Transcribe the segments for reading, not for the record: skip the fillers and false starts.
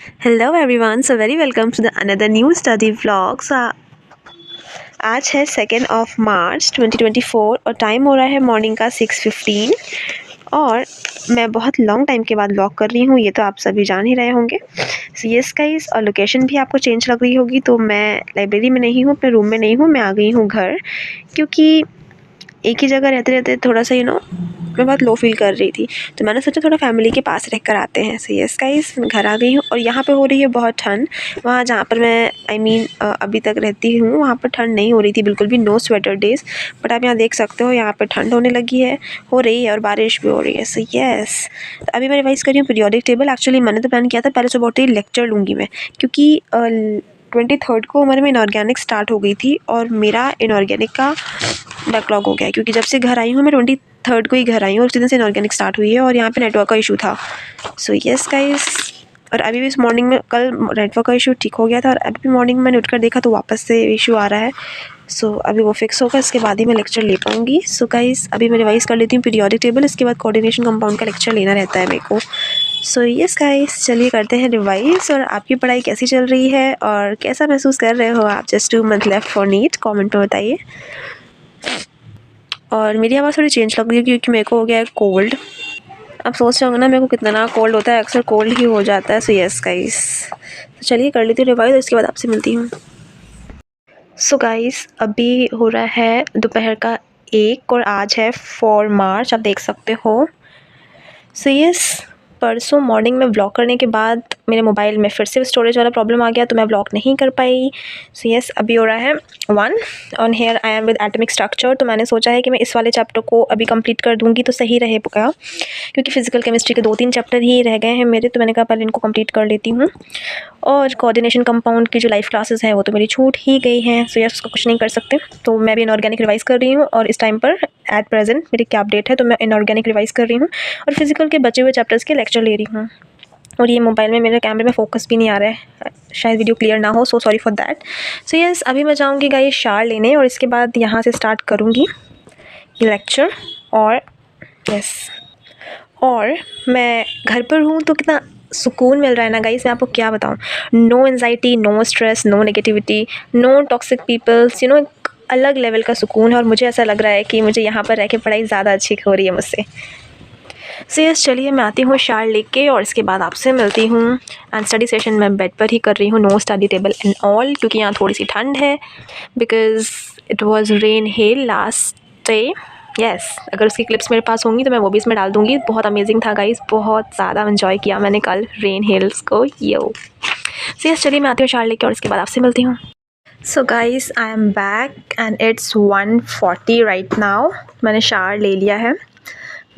Hello everyone, so very welcome to the another new study vlog. आज है 2 मार्च 2024 और time हो रहा है मॉर्निंग का 6:15 और मैं बहुत लॉन्ग टाइम के बाद व्लॉग कर रही हूँ, ये तो आप सभी जान ही रहे होंगे। सो यस गाइस, और लोकेशन भी आपको चेंज लग रही होगी। तो मैं लाइब्रेरी में नहीं हूँ, अपने रूम में नहीं हूँ, मैं आ गई हूँ घर, क्योंकि एक ही जगह रहते रहते थोड़ा सा मैं बहुत लो फील कर रही थी। तो मैंने सोचा थोड़ा फैमिली के पास रह कर आते हैं। सो यस गाइस, मैं घर आ गई हूँ और यहाँ पे हो रही है बहुत ठंड। वहाँ जहाँ पर मैं अभी तक रहती हूँ वहाँ पर ठंड नहीं हो रही थी बिल्कुल भी, नो स्वेटर डेज। बट आप यहाँ देख सकते हो, यहाँ पर ठंड होने लगी है, हो रही है, और बारिश भी हो रही है। सो यस, तो अभी मैं रिवाइज़ कर रही हूँ पीरियोडिक टेबल। एक्चुअली मैंने तो प्लान किया था पहले सुबह उठते ही लेक्चर लूँगी मैं, क्योंकि 23rd को हमारे में इनऑर्गेनिक स्टार्ट हो गई थी और मेरा इनऑर्गेनिक का बैकलॉग हो गया है, क्योंकि जब से घर आई हूँ मैं 23rd को ही घर आई हूँ और उसी दिन से इनऑर्गेनिक स्टार्ट हुई है और यहाँ पे नेटवर्क का इशू था। सो यस गाइस, और अभी भी इस मॉर्निंग में, कल नेटवर्क का इशू ठीक हो गया था और अभी भी मॉर्निंग में मैंने उठकर देखा तो वापस से इशू आ रहा है। सो अभी वो फिक्स होगा, इसके बाद ही मैं लेक्चर ले पाऊँगी। सो गाइस, अभी मैं रिवाइज़ कर लेती हूँ पीरियोडिक टेबल, इसके बाद कोऑर्डिनेशन कंपाउंड का लेक्चर लेना रहता है मेरे को। सो यस गाइस, चलिए करते हैं रिवाइज़। और आपकी पढ़ाई कैसी चल रही है और कैसा महसूस कर रहे हो आप? Just 2 month left for NEET, comment में बताइए। और मेरी आवाज़ थोड़ी चेंज लग रही है क्योंकि मेरे को हो गया है कोल्ड। अब सोच रहे होंगे ना मेरे को कितना कोल्ड होता है, अक्सर कोल्ड ही हो जाता है। सो यस गाइस, तो चलिए कर लेती हूँ रिवाइज और इसके बाद आपसे मिलती हूँ। सो गाइस, अभी हो रहा है दोपहर का 1 और आज है 4 मार्च, आप देख सकते हो। सो यस, परसों मॉर्निंग में व्लॉग करने के बाद मेरे मोबाइल में फिर से स्टोरेज वाला प्रॉब्लम आ गया, तो मैं व्लॉग नहीं कर पाई। सो यस, अभी हो रहा है 1 on here I am with atomic structure. तो मैंने सोचा है कि मैं इस वाले चैप्टर को अभी कंप्लीट कर दूंगी तो सही रहेगा, क्योंकि फिजिकल केमिस्ट्री के 2-3 चैप्टर ही रह गए हैं मेरे, तो मैंने कहा पहले इनको कंप्लीट कर लेती हूँ। और कोऑर्डिनेशन कंपाउंड की जो लाइव क्लासेस हैं वो तो मेरी छूट ही गई हैं। सो यस, उसका कुछ नहीं कर सकते, तो मैं भी इनऑर्गेनिक रिवाइज़ कर रही हूँ। और इस टाइम पर एट प्रेजेंट मेरी क्या अपडेट है, तो मैं इनऑर्गेनिक रिवाइज़ कर रही हूँ और फिजिकल के बचे हुए चैप्टर्स के लेक्चर ले रही हूँ। और ये मोबाइल में मेरे कैमरे में फोकस भी नहीं आ रहा है, शायद वीडियो क्लियर ना हो, so sorry for that. So yes, अभी मैं जाऊँगी गाइस शार लेने और इसके बाद यहाँ से स्टार्ट करूँगी ये लेक्चर। और यस, और मैं घर पर हूँ तो कितना सुकून मिल रहा है ना गाइस, मैं आपको क्या बताऊँ। No anxiety, no stress, no negativity, no toxic peoples, एक अलग लेवल का सुकून है। और मुझे ऐसा लग रहा है कि मुझे यहाँ पर रह के पढ़ाई ज़्यादा अच्छी हो रही है मुझसे। सो यस, चलिए मैं आती हूँ शार लेके और इसके बाद आपसे मिलती हूँ। एंड स्टडी सेशन मैं बेड पर ही कर रही हूँ, no study table and all, क्योंकि यहाँ थोड़ी सी ठंड है, because it was rain hail last day. Yes, अगर उसकी क्लिप्स मेरे पास होंगी तो मैं वो भी इसमें डाल दूँगी। बहुत अमेजिंग था गाइस, बहुत ज़्यादा इन्जॉय किया मैंने कल रेन हेल्स को। यो सो यस, चलिए मैं आती हूँ शार लेके और इसके बाद आपसे मिलती हूँ। So guys, I am back and it's 1:40 right now. मैंने शार ले लिया है,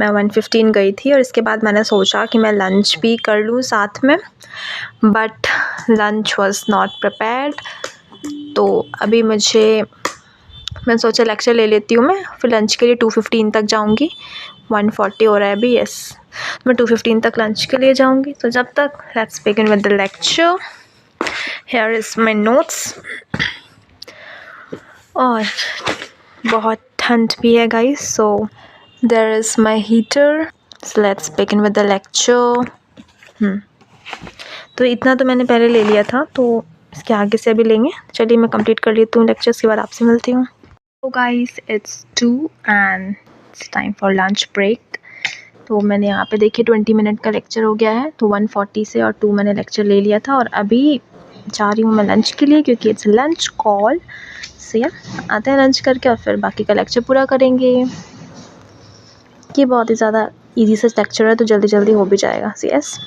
मैं 1:15 गई थी और इसके बाद मैंने सोचा कि मैं लंच भी कर लूँ साथ में, but lunch was not prepared. तो अभी मैं सोचा लेक्चर ले लेती हूँ मैं, फिर लंच के लिए 2:15 तक जाऊँगी। 1:40 हो रहा है अभी। यस, मैं 2:15 तक लंच के लिए जाऊँगी। तो जब तक let's begin with the lecture. Here is my notes. और बहुत ठंड भी है guys, so there is my heater, so let's begin with the lecture। तो इतना तो मैंने पहले ले लिया था, तो इसके आगे से अभी लेंगे। चलिए मैं कंप्लीट कर लेती हूँ लेक्चर्स के बाद आपसे मिलती हूँ। तो guys, it's 2 and it's time for lunch break। तो मैंने यहाँ पे देखिए 20 मिनट का लेक्चर हो गया है, तो 1:40 से और 2 मैंने लेक्चर ले लिया था और अभी जा रही हूँ मैं लंच के लिए, क्योंकि इट्स लंच कॉल। सो या, आते हैं लंच करके और फिर बाकी का लेक्चर पूरा करेंगे। ये बहुत ही ज़्यादा इजी सा लेक्चर है, तो जल्दी जल्दी हो भी जाएगा। Yes,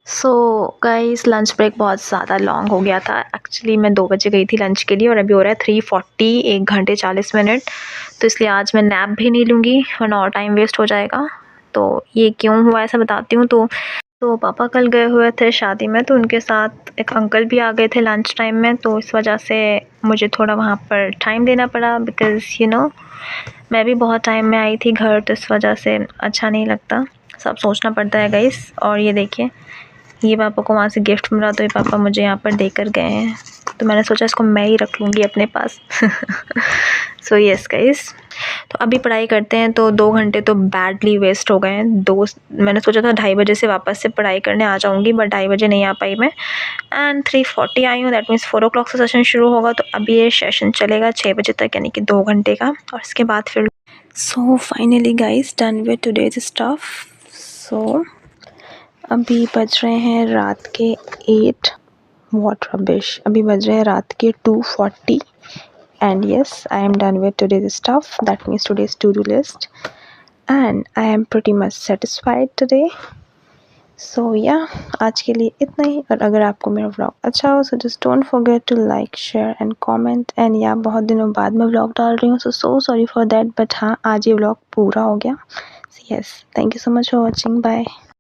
so guys, lunch break बहुत ज़्यादा लॉन्ग हो गया था। एक्चुअली मैं 2 बजे गई थी लंच के लिए और अभी हो रहा है 3:40, 1 घंटे 40 मिनट। तो इसलिए आज मैं नैप भी नहीं लूँगी वरना और टाइम वेस्ट हो जाएगा। तो ये क्यों हुआ ऐसा बताती हूँ। तो पापा कल गए हुए थे शादी में, तो उनके साथ एक अंकल भी आ गए थे लंच टाइम में, तो इस वजह से मुझे थोड़ा वहाँ पर टाइम देना पड़ा, बिकॉज़ मैं भी बहुत टाइम में आई थी घर, तो इस वजह से अच्छा नहीं लगता, सब सोचना पड़ता है गाइस। और ये देखिए, ये पापा को वहाँ से गिफ्ट मिला, तो ये पापा मुझे यहाँ पर देकर गए हैं। तो मैंने सोचा इसको मैं ही रख लूँगी अपने पास। सो यस गाइस, तो अभी पढ़ाई करते हैं। तो 2 घंटे तो बैडली वेस्ट हो गए हैं। मैंने सोचा था 2:30 बजे से वापस से पढ़ाई करने आ जाऊँगी, बट 2:30 बजे नहीं आ पाई मैं, एंड 3:40 आई हूँ। दैट मीन्स 4 o'clock से सेशन शुरू होगा, तो अभी ये सेशन चलेगा 6 बजे तक, यानी कि 2 घंटे का, और इसके बाद फिर so finally guys done with today's stuff. So अभी बज रहे हैं रात के 8, व्हाट रबिश, अभी बज रहे हैं रात के 2:40, and yes, I am done with today's stuff. That means today's to-do list, and I am pretty much satisfied today. So yeah, आज के लिए इतना ही। और अगर आपको मेरा व्लॉग अच्छा हो, so just don't forget to like, share and comment. and yeah, बहुत दिनों बाद मैं व्लॉग डाल रही हूँ, so sorry for that, but हाँ, आज ये व्लॉग पूरा हो गया। So yes, thank you so much for watching. Bye.